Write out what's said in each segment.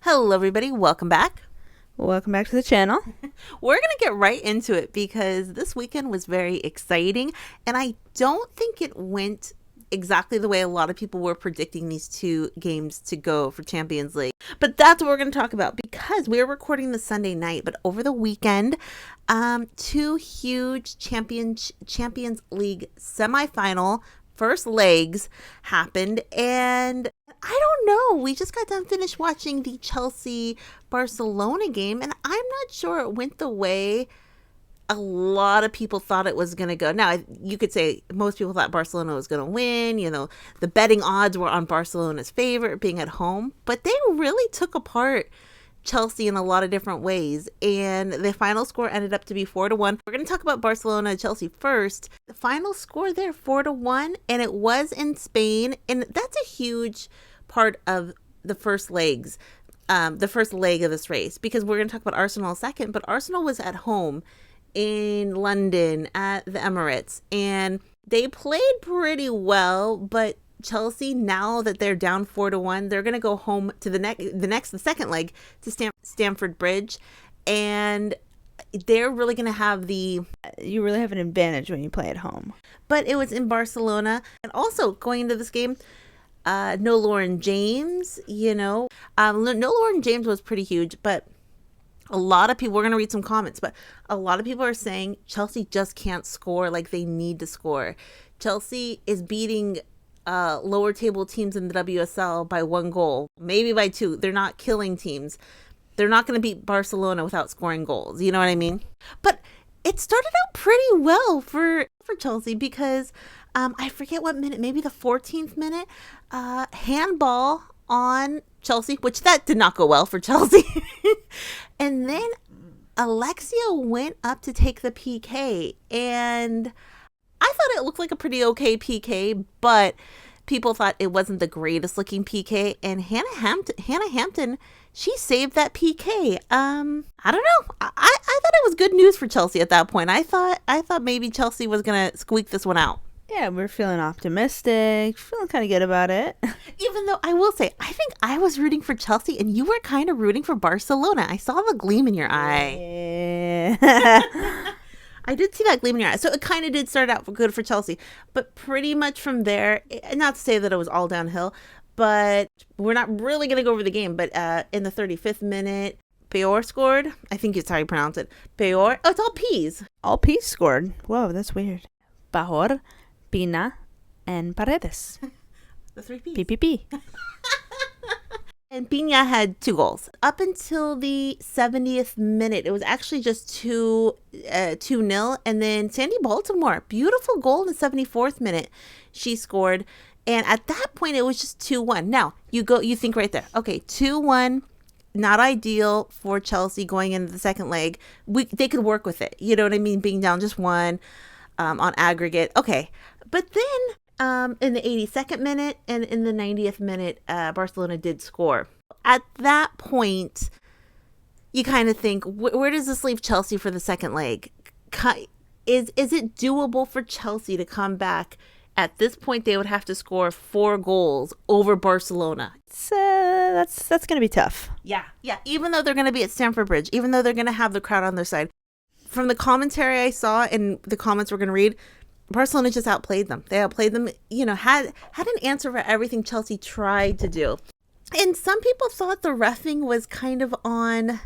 Hello, everybody. Welcome back. Welcome back to the channel. We're going to get right into it because this weekend was very exciting, and I don't think it went exactly the way a lot of people were predicting these two games to go for Champions League. But that's what we're going to talk about because we're recording the Sunday night, but over the weekend, two huge Champions League semifinal first legs happened, and I don't know. We just got done finished watching the Chelsea-Barcelona game, and I'm not sure it went the way a lot of people thought it was going to go. Now, you could say most people thought Barcelona was going to win. You know, the betting odds were on Barcelona's favor being at home, but they really took apart Chelsea in a lot of different ways, and the final score ended up to be 4-1. We're going to talk about Barcelona and Chelsea first. The final score there, 4-1, and it was in Spain, and that's a huge part of the first legs, the first leg of this race, because we're going to talk about Arsenal second, but Arsenal was at home in London at the Emirates, and they played pretty well, but Chelsea, now that they're down 4-1, they're going to go home to the second leg to Stamford Bridge, and they're really going to have you really have an advantage when you play at home. But it was in Barcelona, and also going into this game, no Lauren James, no Lauren James was pretty huge, but a lot of people, we're going to read some comments, but a lot of people are saying Chelsea just can't score like they need to score. Chelsea is beating lower table teams in the WSL by 1 goal, maybe by 2. They're not killing teams. They're not going to beat Barcelona without scoring goals. You know what I mean? But it started out pretty well for Chelsea because I forget what minute, maybe the 14th minute, handball on Chelsea, which that did not go well for Chelsea. And then Alexia went up to take the PK, and I thought it looked like a pretty okay PK, but people thought it wasn't the greatest looking PK, and Hannah Hampton, she saved that PK. I don't know. I thought it was good news for Chelsea at that point. I thought maybe Chelsea was going to squeak this one out. Yeah, we're feeling optimistic, feeling kind of good about it. Even though I will say, I think I was rooting for Chelsea and you were kind of rooting for Barcelona. I saw the gleam in your eye. Yeah. I did see that gleam in your eye. So it kind of did start out good for Chelsea. But pretty much from there, not to say that it was all downhill, but we're not really going to go over the game. But in the 35th minute, Peor scored. I think it's how you pronounce it. Peor. Oh, it's all P's. All P's scored. Whoa, that's weird. Pajor, Pina, and Paredes. The 3 P's. PPP. And Pina had 2 goals. Up until the 70th minute, it was actually just 2-0. And then Sandy Baltimore, beautiful goal in the 74th minute, she scored. And at that point, it was just 2-1. Now, you think right there, okay, 2-1, not ideal for Chelsea going into the second leg. They could work with it. You know what I mean? Being down just 1 on aggregate. Okay. But then in the 82nd minute and in the 90th minute, Barcelona did score. At that point, you kind of think, where does this leave Chelsea for the second leg? Is it doable for Chelsea to come back? At this point, they would have to score 4 goals over Barcelona. That's going to be tough. Yeah. Even though they're going to be at Stamford Bridge, even though they're going to have the crowd on their side. From the commentary I saw and the comments we're going to read, Barcelona just outplayed them. They outplayed them, had an answer for everything Chelsea tried to do. And some people thought the reffing was kind of on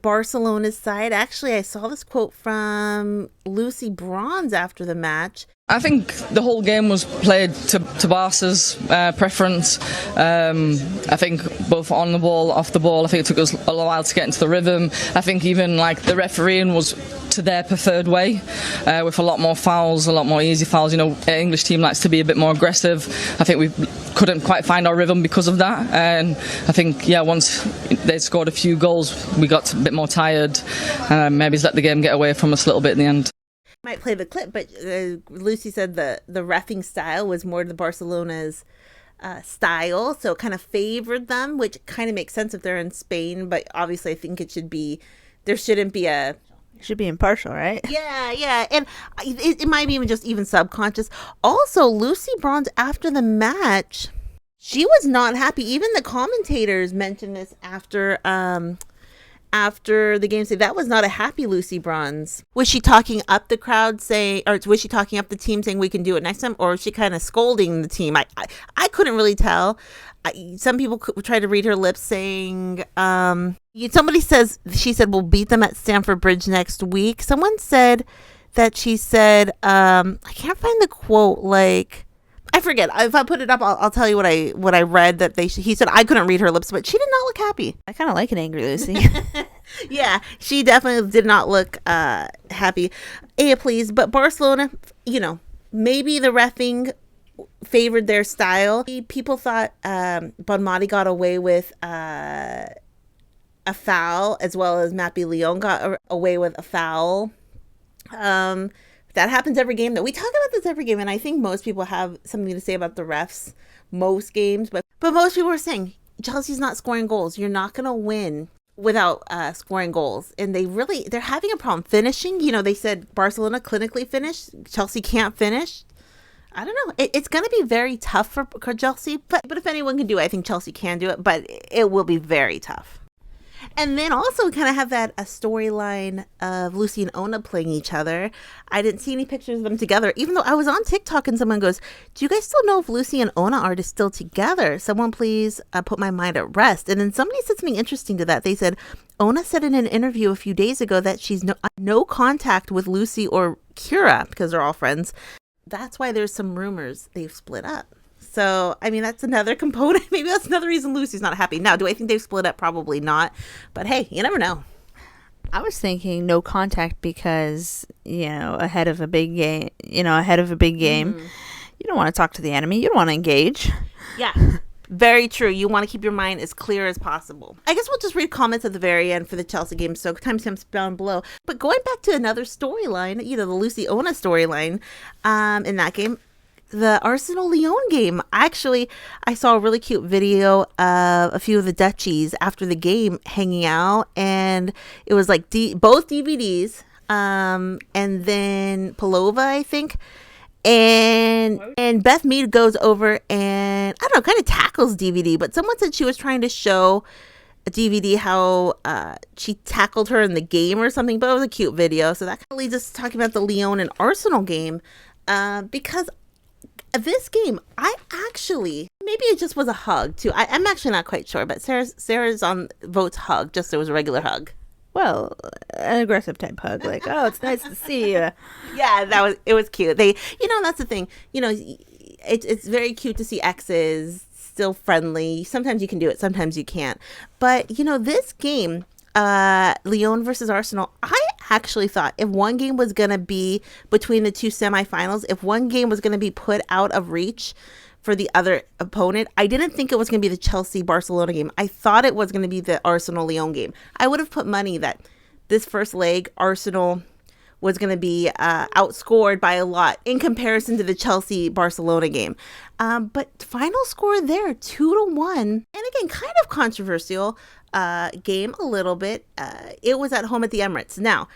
Barcelona's side. Actually, I saw this quote from Lucy Bronze after the match. I think the whole game was played to Barca's preference. I think both on the ball, off the ball, I think it took us a while to get into the rhythm. I think even the refereeing was to their preferred way, with a lot more fouls, a lot more easy fouls. An English team likes to be a bit more aggressive. I think we couldn't quite find our rhythm because of that. And I think, once they scored a few goals, we got a bit more tired. Maybe let the game get away from us a little bit in the end. Might play the clip, but Lucy said the reffing style was more to Barcelona's style, so it kind of favored them, which kind of makes sense if they're in Spain, but obviously I think it should be impartial, right? Yeah, and it might be even subconscious. Also, Lucy Bronze, after the match, She was not happy. Even the commentators mentioned this after the game, say that was not a happy Lucy Bronze. Was she talking up the crowd saying, or was she talking up the team saying we can do it next time, or was she kind of scolding the team? I couldn't really tell. Some people try to read her lips saying, somebody says, she said, we'll beat them at Stamford Bridge next week. Someone said that she said, I can't find the quote, like, I forget. If I put it up, I'll tell you what I read. That he said I couldn't read her lips, but she did not look happy. I kind of like an angry Lucy. Yeah, she definitely did not look happy. Please, but Barcelona, maybe the reffing favored their style. People thought Bonmati got away with a foul, as well as Mapi Lyon got away with a foul. That happens every game. That we talk about this every game, and I think most people have something to say about the refs most games. But most people are saying Chelsea's not scoring goals. You're not going to win without scoring goals, and they're having a problem finishing. They said Barcelona clinically finished. Chelsea can't finish. I don't know. It's going to be very tough for Chelsea, but if anyone can do it, I think Chelsea can do it. But it will be very tough. And then also kind of have a storyline of Lucy and Ona playing each other. I didn't see any pictures of them together, even though I was on TikTok and someone goes, do you guys still know if Lucy and Ona are still together? Someone please put my mind at rest. And then somebody said something interesting to that. They said, Ona said in an interview a few days ago that she's no contact with Lucy or Keira because they're all friends. That's why there's some rumors they've split up. So, I mean, that's another component. Maybe that's another reason Lucy's not happy. Now, do I think they've split up? Probably not. But hey, you never know. I was thinking no contact because, ahead of a big game, you don't want to talk to the enemy. You don't want to engage. Yeah, very true. You want to keep your mind as clear as possible. I guess we'll just read comments at the very end for the Chelsea game. So timestamps down below. But going back to another storyline, the Lucy Ona storyline in that game. The Arsenal-Lyon game. Actually, I saw a really cute video of a few of the Dutchies after the game hanging out, and it was like both DVDs, and then Palova, I think, and Beth Mead goes over and, I don't know, kind of tackles DVD, but someone said she was trying to show a DVD how she tackled her in the game or something, but it was a cute video. So that kind of leads us to talking about the Lyon and Arsenal game, because this game, maybe it just was a hug too. I'm actually not quite sure, but Sarah's votes hug, just it was a regular hug. Well, an aggressive type hug, like, oh, it's nice to see you. Yeah, it was cute. They, that's the thing. It's very cute to see exes still friendly. Sometimes you can do it, sometimes you can't. But this game, Lyon versus Arsenal, I actually thought if one game was going to be between the two semifinals, if one game was going to be put out of reach for the other opponent, I didn't think it was going to be the Chelsea-Barcelona game. I thought it was going to be the Arsenal-Lyon game. I would have put money that this first leg, Arsenal was going to be outscored by a lot in comparison to the Chelsea-Barcelona game. But final score there, 2-1. And again, kind of controversial game a little bit. It was at home at the Emirates. Now,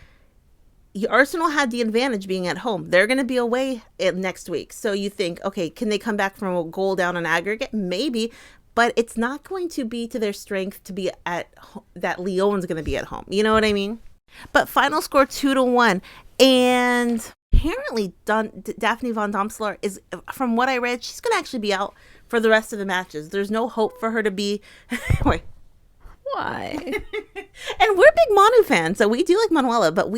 Arsenal had the advantage being at home. They're going to be away next week. So you think, okay, can they come back from a goal down on aggregate? Maybe. But it's not going to be to their strength to be that Lyon's going to be at home. You know what I mean? But final score 2-1. And apparently Daphne van Domselaar is, from what I read, she's going to actually be out for the rest of the matches. There's no hope for her to be... Wait. Why? And we're big Manu fans, so we do like Manuela, but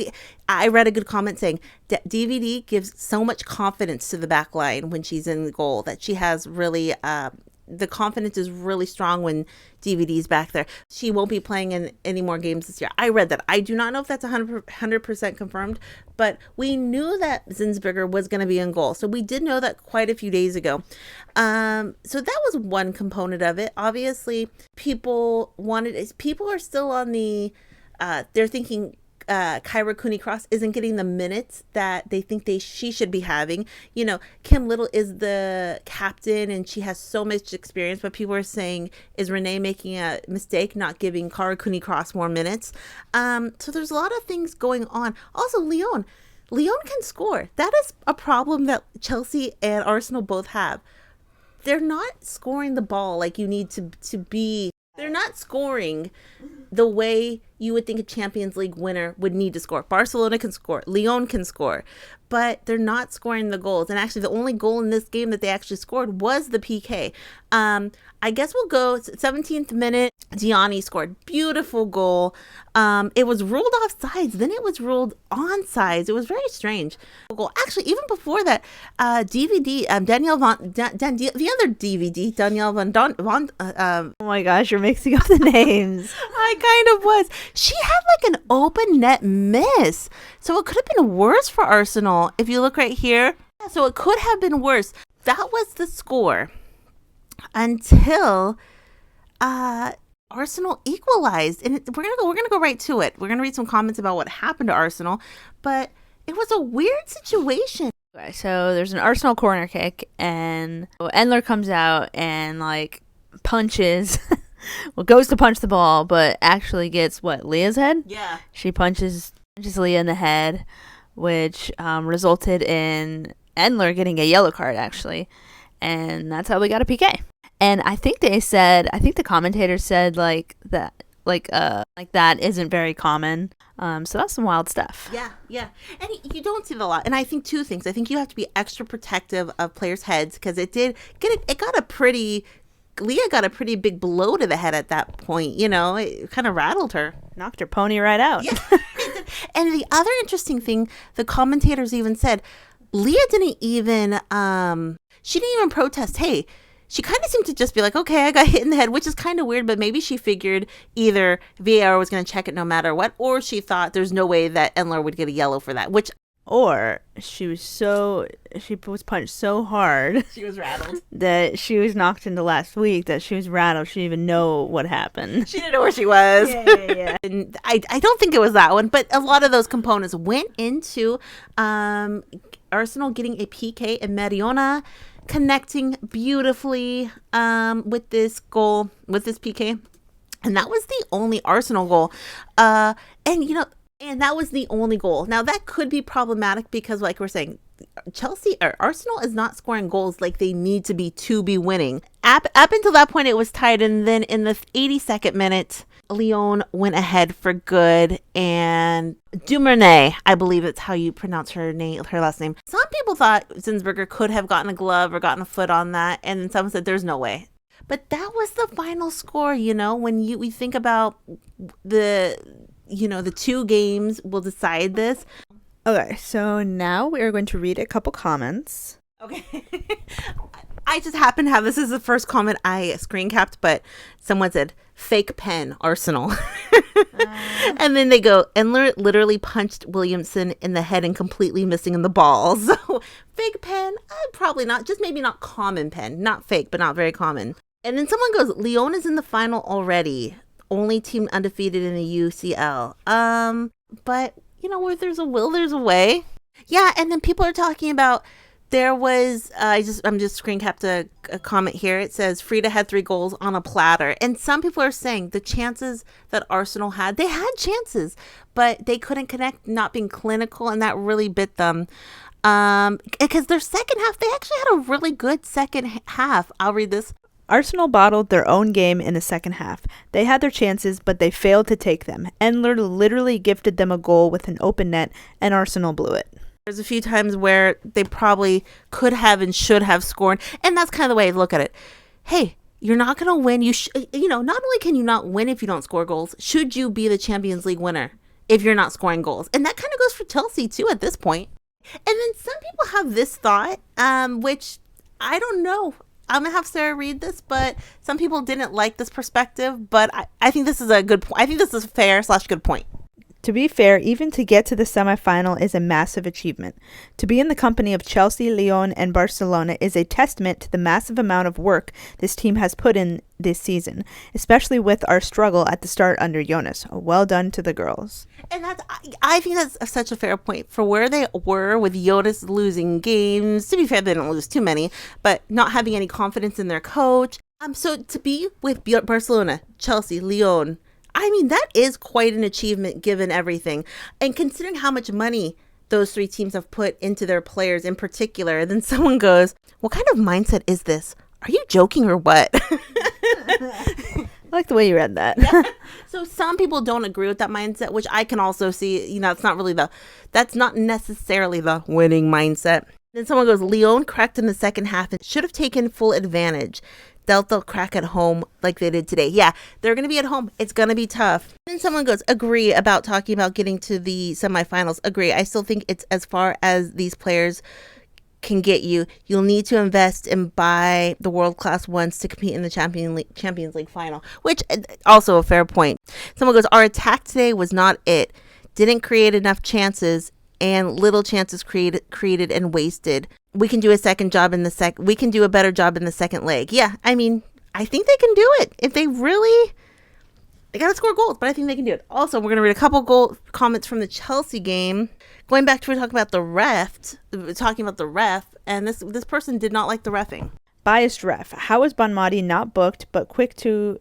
I read a good comment saying that DVD gives so much confidence to the back line when she's in the goal, that she has really the confidence is really strong when DVD's back there. She won't be playing in any more games this year. I read that. I do not know if that's 100% confirmed, but we knew that Zinsberger was going to be in goal. So we did know that quite a few days ago. So that was one component of it. Obviously, people are still on the, they're thinking Keira Cooney-Cross isn't getting the minutes that they think she should be having. Kim Little is the captain and she has so much experience, but people are saying, is Renee making a mistake not giving Keira Cooney-Cross more minutes? So there's a lot of things going on. Also, Lyon can score. That is a problem that Chelsea and Arsenal both have. they're not scoring the ball like you need to be. They're not scoring the way you would think a Champions League winner would need to score. Barcelona can score. Lyon can score. But they're not scoring the goals. And actually, the only goal in this game that they actually scored was the PK. I guess we'll go 17th minute. Diani scored. Beautiful goal. It was ruled offsides. Then it was ruled onsides. It was very strange. Actually, even before that, DVD, the other DVD, Danielle Von Oh my gosh, you're mixing up the names. I kind of was. She had like an open net miss. So it could have been worse for Arsenal if you look right here. So it could have been worse. That was the score until Arsenal equalized. And we're gonna go right to it. We're gonna read some comments about what happened to Arsenal, but it was a weird situation. Okay, so there's an Arsenal corner kick, and Endler comes out and like punches. Well, goes to punch the ball, but actually gets Leah's head? Yeah. She punches Leah in the head, which resulted in Endler getting a yellow card, actually. And that's how we got a PK. And I think the commentator said that isn't very common. So that's some wild stuff. Yeah. And you don't see that a lot. And I think two things. I think you have to be extra protective of players' heads because it Leah got a pretty big blow to the head at that point. It kind of rattled her. Knocked her pony right out. Yeah. And the other interesting thing, the commentators even said, Leah didn't even protest. Hey, she kind of seemed to just be like, okay, I got hit in the head, which is kind of weird, but maybe she figured either VAR was going to check it no matter what, or she thought there's no way that Endler would get a yellow for that, or she was punched so hard. She was rattled. That she was knocked into last week, that she was rattled. She didn't even know what happened. She didn't know where she was. Yeah. And I don't think it was that one, but a lot of those components went into Arsenal getting a PK and Mariona connecting beautifully with this goal, with this PK. And that was the only Arsenal goal. And that was the only goal. Now, that could be problematic because, like we're saying, Arsenal is not scoring goals like they need to be winning. Up until that point, it was tied. And then in the 82nd minute, Lyon went ahead for good. And Dumernay, I believe it's how you pronounce her last name. Some people thought Zinsberger could have gotten a glove or gotten a foot on that. And then some said there's no way. But that was the final score, when we think about the two games will decide this. Okay, so now we are going to read a couple comments. Okay. I just happen to have, this is the first comment I screen capped, but someone said, fake pen, Arsenal. And then they go, Endler literally punched Williamson in the head and completely missing in the ball. So, fake pen, probably not, just maybe not common pen. Not fake, but not very common. And then someone goes, Lyon is in the final already. Only team undefeated in the UCL. But where there's a will, there's a way. Yeah, and then people are talking about there was I'm just screen capped a comment here. It says Frida had 3 goals on a platter, and some people are saying the chances that Arsenal had, they had chances, but they couldn't connect, not being clinical, and that really bit them. Because their second half, they actually had a really good second half. I'll read this. Arsenal bottled their own game in the second half. They had their chances, but they failed to take them. Endler literally gifted them a goal with an open net, and Arsenal blew it. There's a few times where they probably could have and should have scored, and that's kind of the way to look at it. Hey, you're not going to win. Not only can you not win if you don't score goals, should you be the Champions League winner if you're not scoring goals? And that kind of goes for Chelsea, too, at this point. And then some people have this thought, which I don't know. I'm going to have Sara read this, but some people didn't like this perspective, but I think this is a good point. I think this is a fair/good point. To be fair, even to get to the semifinal is a massive achievement. To be in the company of Chelsea, Lyon, and Barcelona is a testament to the massive amount of work this team has put in this season, especially with our struggle at the start under Jonas. Well done to the girls. And I think that's such a fair point for where they were with Jonas losing games. To be fair, they didn't lose too many, but not having any confidence in their coach. So to be with Barcelona, Chelsea, Lyon, I mean, that is quite an achievement given everything. And considering how much money those 3 teams have put into their players in particular, then someone goes, what kind of mindset is this? Are you joking or what? I like the way you read that. So some people don't agree with that mindset, which I can also see. That's not necessarily the winning mindset. Then someone goes, Lyon cracked in the second half and should have taken full advantage. They'll crack at home like they did today. Yeah, they're going to be at home. It's going to be tough. Then someone goes, agree about talking about getting to the semifinals. Agree. I still think it's as far as these players can get you. You'll need to invest and buy the world-class ones to compete in the Champions League final, which also a fair point. Someone goes, our attack today was not it. Didn't create enough chances and little chances created and wasted. We can do a better job in the second leg. Yeah, I mean, I think they can do it. If they got to score goals, but I think they can do it. Also, we're going to read a couple comments from the Chelsea game. Going back to talking about the ref, and this person did not like the reffing. Biased ref. How is Bonmati not booked, but quick to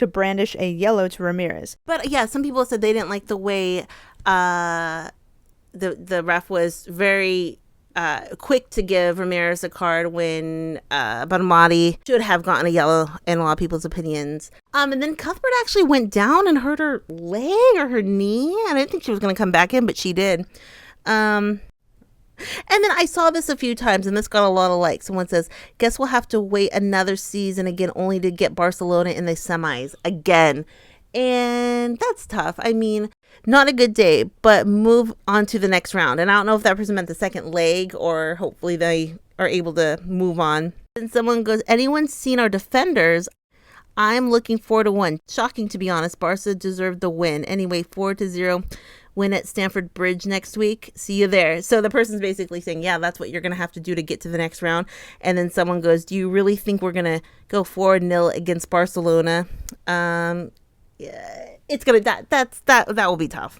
brandish a yellow to Ramírez? But yeah, some people said they didn't like the way the ref was very quick to give Ramírez a card when Bonmati should have gotten a yellow in a lot of people's opinions. And then Cuthbert actually went down and hurt her leg or her knee. I didn't think she was going to come back in, but she did. And then I saw this a few times, and this got a lot of likes. Someone says, guess we'll have to wait another season again only to get Barcelona in the semis again. And that's tough. I mean, not a good day, but move on to the next round. And I don't know if that person meant the second leg or hopefully they are able to move on. And someone goes, anyone seen our defenders? I'm looking 4-1. Shocking, to be honest. Barca deserved the win. Anyway, 4-0 win at Stamford Bridge next week. See you there. So the person's basically saying, yeah, that's what you're going to have to do to get to the next round. And then someone goes, do you really think we're going to go 4-0 against Barcelona? Yeah, it's gonna that will be tough.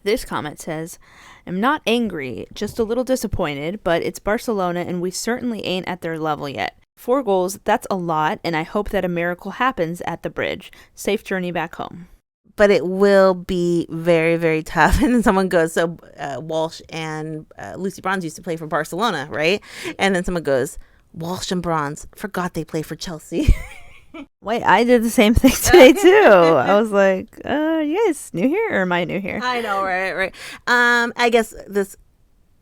This comment says, I'm not angry, just a little disappointed, but it's Barcelona and we certainly ain't at their level yet. 4 goals, that's a lot, and I hope that a miracle happens at the bridge. Safe journey back home. But it will be very, very tough. And then someone goes, so Walsh and Lucy Bronze used to play for Barcelona, right? And then someone goes, Walsh and Bronze, forgot they play for Chelsea. Wait, I did the same thing today too. I was like, you guys new here or am I new here? I know, right. I guess this,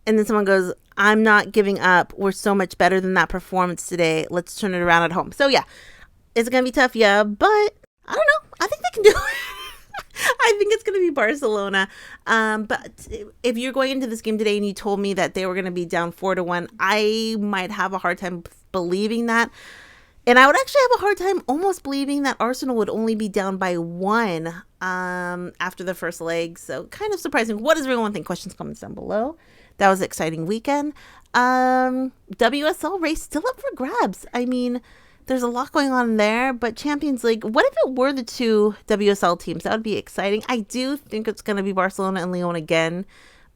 and then someone goes, I'm not giving up. We're so much better than that performance today. Let's turn it around at home. So yeah, it's going to be tough. Yeah, but I don't know. I think they can do it. I think it's going to be Barcelona. But if you're going into this game today and you told me that they were going to be down 4-1, I might have a hard time believing that. And I would actually have a hard time almost believing that Arsenal would only be down by 1 after the first leg. So kind of surprising. What does everyone think? Questions, comments down below. That was an exciting weekend. WSL race still up for grabs. I mean, there's a lot going on there. But Champions League, what if it were the 2 WSL teams? That would be exciting. I do think it's going to be Barcelona and Lyon again.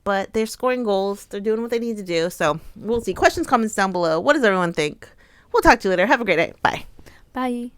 But they're scoring goals. They're doing what they need to do. So we'll see. Questions, comments down below. What does everyone think? We'll talk to you later. Have a great day. Bye. Bye.